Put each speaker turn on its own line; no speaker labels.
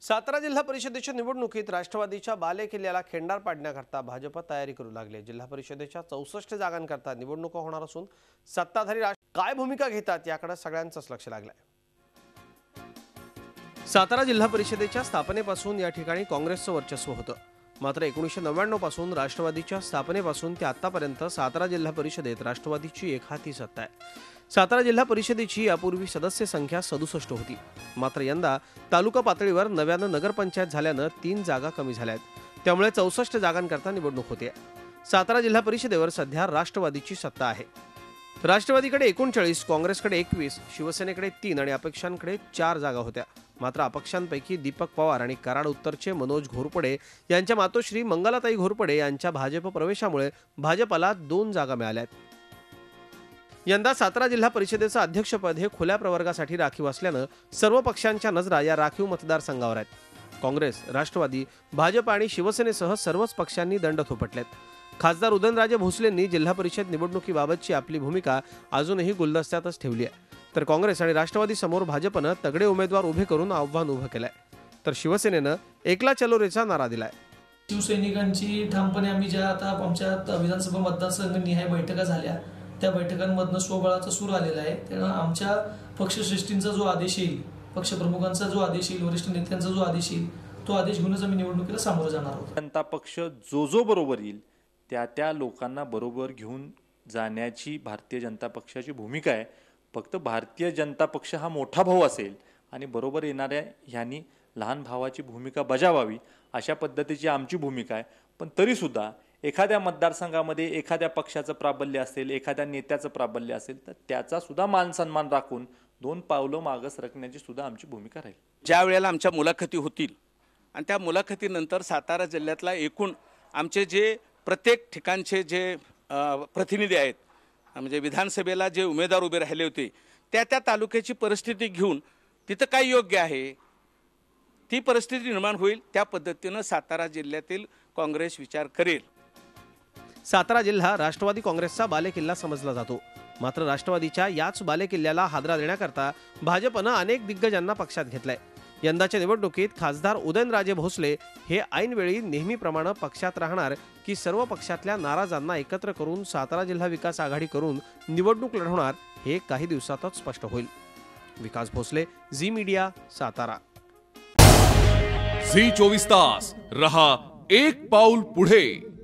सातारा जिल्हा परिषदेच्या निवडणुकीत राष्ट्रवादीच्या बालेकिल्ल्याला खिंडार पाडण्याकरता भाजप तयारी करू लागले। जिल्हा परिषदेच्या 64 जागांकरता निवडणुका होणार असून सत्ताधारी काय भूमिका घेतात याकडे सगळ्यांचंच लक्ष लागलंय। सातारा जिल्हा परिषदेच्या स्थापनेपासून या ठिकाणी काँग्रेसचं वर्चस्व होतं। मात्र 1999 पासून राष्ट्रवादीच्या स्थापनेपासून ते आतापर्यंत सातारा जिल्हा परिषदेत राष्ट्रवादीची एकहाती सत्ता आहे। सातारा जिल्हा परिषदेची यापूर्वी सदस्य संख्या 67 होती। मात्र यंदा तालुका पातळीवर नव्यानं नगरपंचायत झाल्यानं 3 जागा कमी झाल्यात, त्यामुळे 64 जागांकरता निवडणूक होते। सातारा जिल्हा परिषदेवर सध्या राष्ट्रवादीची सत्ता आहे। राष्ट्रवादीकडे 39, काँग्रेसकडे 21, शिवसेनेकडे 3 आणि अपक्षांकडे 4 जागा होत्या। मात्र अपक्षांपैकी दीपक पवार आणि कराड उत्तरचे मनोज घोरपडे यांच्या मातोश्री मंगलाताई घोरपडे यांच्या भाजप प्रवेशामुळे भाजपला 2 जागा मिळाल्यात। यंदा सातारा जिल्हा परिषदेचं अध्यक्षपद हे खुल्या प्रवर्गासाठी राखीव असल्यानं सर्व पक्षांच्या नजरा या राखीव मतदारसंघावर आहेत। काँग्रेस, राष्ट्रवादी, भाजप आणि शिवसेनेसह सर्वच पक्षांनी दंड थोपटलेत। खासदार उदयनराजे भोसलेंनी जिल्हा परिषद निवडणुकीबाबतची आपली भूमिका अजूनही गुलदस्त्यातच ठेवली आहे। तर काँग्रेस आणि राष्ट्रवादी समोर भाजपनं तगडे उमेदवार उभे करून आव्हान उभं केलंय, तर शिवसेनेनं एकला चलो रेचा नारा दिलाय।
शिवसैनिकांची ठामपणे आम्ही ज्या आता आमच्या विधानसभा मतदारसंघ निहाय बैठका झाल्या त्या बैठकांमधनं स्वबळाचा सूर आलेला आहे। त्यामुळे आमच्या पक्षश्रेष्ठींचा जो आदेश येईल, पक्षप्रमुखांचा जो आदेश येईल, वरिष्ठ नेत्यांचा जो आदेश येईल, तो आदेश घेऊनच आम्ही निवडणुकीला सामोरं जाणार आहोत।
जनता पक्ष जो बरोबर येईल त्या लोकांना बरोबर घेऊन जाण्याची भारतीय जनता पक्षाची भूमिका आहे। फक्त भारतीय जनता पक्ष हा मोठा भाऊ असेल आणि बरोबर येणाऱ्या ह्यांनी लहान भावाची भूमिका बजावावी अशा पद्धतीची आमची भूमिका आहे। पण तरी सुद्धा एखाद्या मतदारसंघामध्ये एखाद्या पक्षाचं प्राबल्य असेल, एखाद्या नेत्याचं प्राबल्य असेल, तर त्याचा सुद्धा मान सन्मान राखून 2 पावलं मागे सरकण्याची सुद्धा आमची भूमिका राहील।
ज्या वेळेला आमच्या मुलाखती होतील आणि त्या मुलाखतीनंतर सातारा जिल्ह्यातला एकूण आमचे जे प्रत्येक ठिकाणचे जे प्रतिनिधी आहेत, म्हणजे विधानसभेला जे उमेदवार उभे राहिले होते त्या तालुक्याची परिस्थिती घेऊन तिथं काय योग्य आहे ती परिस्थिती निर्माण होईल, त्या पद्धतीनं सातारा जिल्ह्यातील काँग्रेस विचार करेल।
सातारा जिल्हा राष्ट्रवादी काँग्रेसचा बालेकिल्ला समजला जातो। मात्र राष्ट्रवादीच्या याच बालेकिल्ल्याला हादरा देण्याकरता भाजपनं अनेक दिग्गजांना पक्षात घेतलंय। यंदाच्या निवडणुकीत खासदार उदयनराजे भोसले हे ऐनवेळी नेहमीप्रमाणे पक्षात राहणार की सर्व पक्षातल्या नाराजांना एकत्र करून सातारा जिल्हा विकास आघाडी करून निवडणूक लढवणार हे काही दिवसातच स्पष्ट होईल। Vikas Bhosale, Zee Media, Satara.
Zee 24 तास रहा एक पाऊल पुढे।